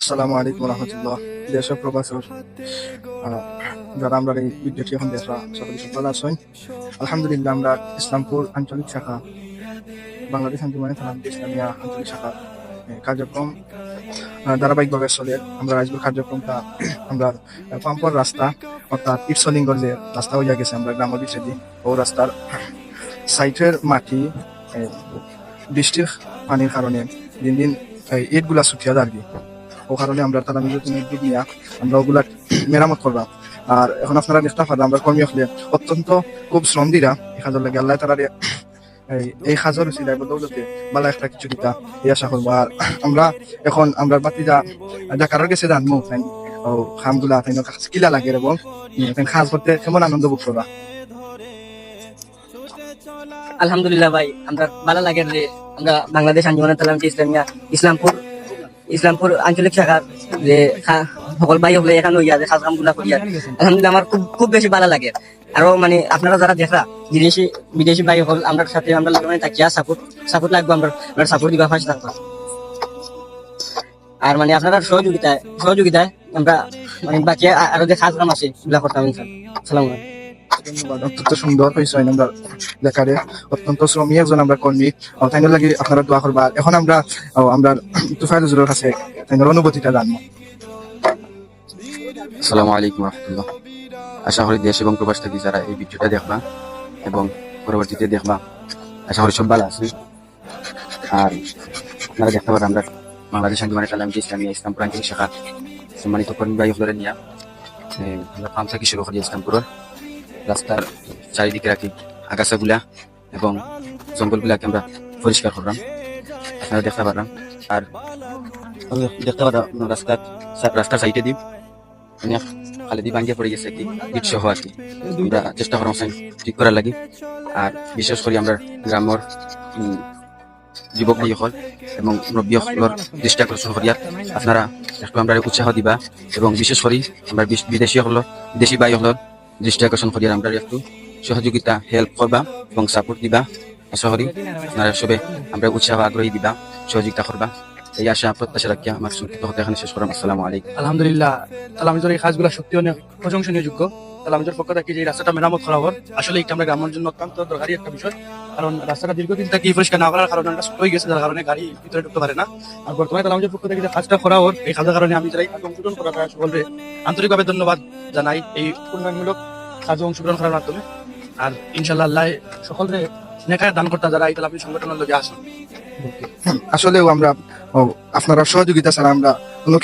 আসসালামু আলাইকুম রহমতুল্লাহ। দেশ ও প্রবাসের যারা আমরা এই ভিডিওটি এখন দেখা সকলে ভালো আছেন। আলহামদুলিল্লাহ, আমরা ইসলামপুর আঞ্চলিক শাখা বাংলাদেশ আঞ্জুমানে তালামীদ ইসলামিয়া আঞ্চলিক শাখা কার্যক্রম ধারাবাহিকভাবে চলে। আমরা আজকের কার্যক্রমটা আমরা পাম্পর রাস্তা অর্থাৎ ইটসলিঙ্গর যে রাস্তা হইয়া গেছে আমরা গ্রাম বিচ্ছেদি ও রাস্তার সাইটের মাটি বৃষ্টির পানির কারণে দিন দিন ইটগুলা শুকিয়ে যাবে। ও কারণে আমরা তারা নিজের উদ্যোগ নিয়ে আমরা ওগুলা মেরামত করলাম। আর এখন আপনারা দেখতে পারেন আমরা কর্মী হলে অত্যন্ত খুব শ্রম দিরা এই কাজের লাগে আল্লাহ তারা এই কাজের উচিলায় বদৌলতে বালা একটা কিছু দিতা এই আশা করবো। আর আমরা এখন আমরা বাতি যা কারোর কাছে জানবো ও খামগুলা কিলা লাগে এবং কাজ করতে কেমন আনন্দ ভোগ করা। আলহামদুলিল্লাহ ভাই, আমরা ভালো লাগে যে আমরা বাংলাদেশ আঞ্জুমানে তালামীদ ইসলামিয়া ইসলামপুর আঞ্চলিক শাখার যে সকল ভাই হলে এখানে হইয়া যে কাজ কামগুলা করিয়া আলহামদুলিল্লাহ আমার খুব খুব বেশি ভালো লাগে। আরো মানে আপনারা যারা দেখা বিদেশি ভাই হল আমরা সাথে আমরা থাকিয়া সাপোর্ট লাগবে, আমরা সাপোর্ট দিবা ফাঁস থাকবো। আর মানে আপনারা সহযোগিতায় আমরা মানে বাকি আরো যে কাজ কাম আছে এগুলা করতাম। সালাম ধন্যবাদ। অত্যন্ত সুন্দর হয়েছে আমরা দেখারে অত্যন্ত শ্রমী একজন আমরা কর্মী তাই লাগে আপনারা দোয়া করবা। এখন আমরা তুফাইল হুজুরের কাছে তাই অনুভূতিটা জানবো। আসসালামু আলাইকুম রহমতুল্লাহ। আশা করি দেশ এবং প্রবাস থেকে যারা এই ভিডিওটা দেখবা এবং পরবর্তীতে দেখবা আশা করি সব ভালো আছে। আর আপনারা দেখতে পারেন আমরা বাংলাদেশ আঞ্জুমানে তালামীদ ইসলামিয়া ইসলামপুর আঞ্চলিক শাখা সম্মানিত কর্মী ভাই হলেন নিয়ে আমরা পাম্প থেকে শুরু করি ইসলামপুরের রাস্তার চারিদিকে রাখি আগাছাগুলা এবং জঙ্গলগুলাকে আমরা পরিষ্কার করলাম। আপনারা দেখতে পারলাম। আর দেখতে পারলাম রাস্তার সাইডে দিই খালি দিয়ে ভাঙ্গিয়ে পড়ে গেছে কি ইট সহ আর কি। আমরা চেষ্টা করলাম ঠিক করার লাগি। আর বিশেষ করে আমরা গ্রামের যুবক ভাই হল এবং মুরব্বী হলের দৃষ্টি আকর্ষণ করিয়া আপনারা একটু আমরা উৎসাহ দিবা এবং বিশেষ করে আমরা বিদেশি ভাই হলের দৃষ্টি আকর্ষণ করিয়া আমরা একটু সহযোগিতা হেল্প করবা এবং সাপোর্ট দিবা। আশা করি আপনারা সবে আমরা উৎসাহ আগ্রহী দিবা, সহযোগিতা করবা। এই আশা প্রত্যাশা রাখিয়া আমার সংক্ষিপ্ত কথা এখানে শেষ করলাম। আসসালামু আলাইকুম। আলহামদুলিল্লাহ, তালামীদের এই কাজগুলো সত্যি অনেক প্রশংসনীয় যোগ্য। তালামীদের পক্ষ থেকে যে রাস্তাটা মেরামত করা হল আসলে এটা আমরা গ্রামের জন্য অত্যন্ত দরকারি একটা বিষয়। কারণ রাস্তাটা দীর্ঘদিন থেকে পরিষ্কার না করার কারণে আমরা ছোট হয়ে গেছে, যার কারণে গাড়ি ভিতরে ঢুকতে পারে না। আর বর্তমানে তালামীদের পক্ষ থেকে যে কাজটা করা হল এই কাজের কারণে আমি যারা অংশগ্রহণ করা সকলকে আন্তরিকভাবে ধন্যবাদ জানাই এই উন্নয়নমূলক কাজে অংশগ্রহণ করার মাধ্যমে। আর ইনশাল্লাহ আল্লাহ সকলকে নেকায় দান করতে যারা এই তালামীদ সংগঠনের লোকে আসেন। আসলেও আমরা আপনারা সহযোগিতা ছাড়া আমরা কোনো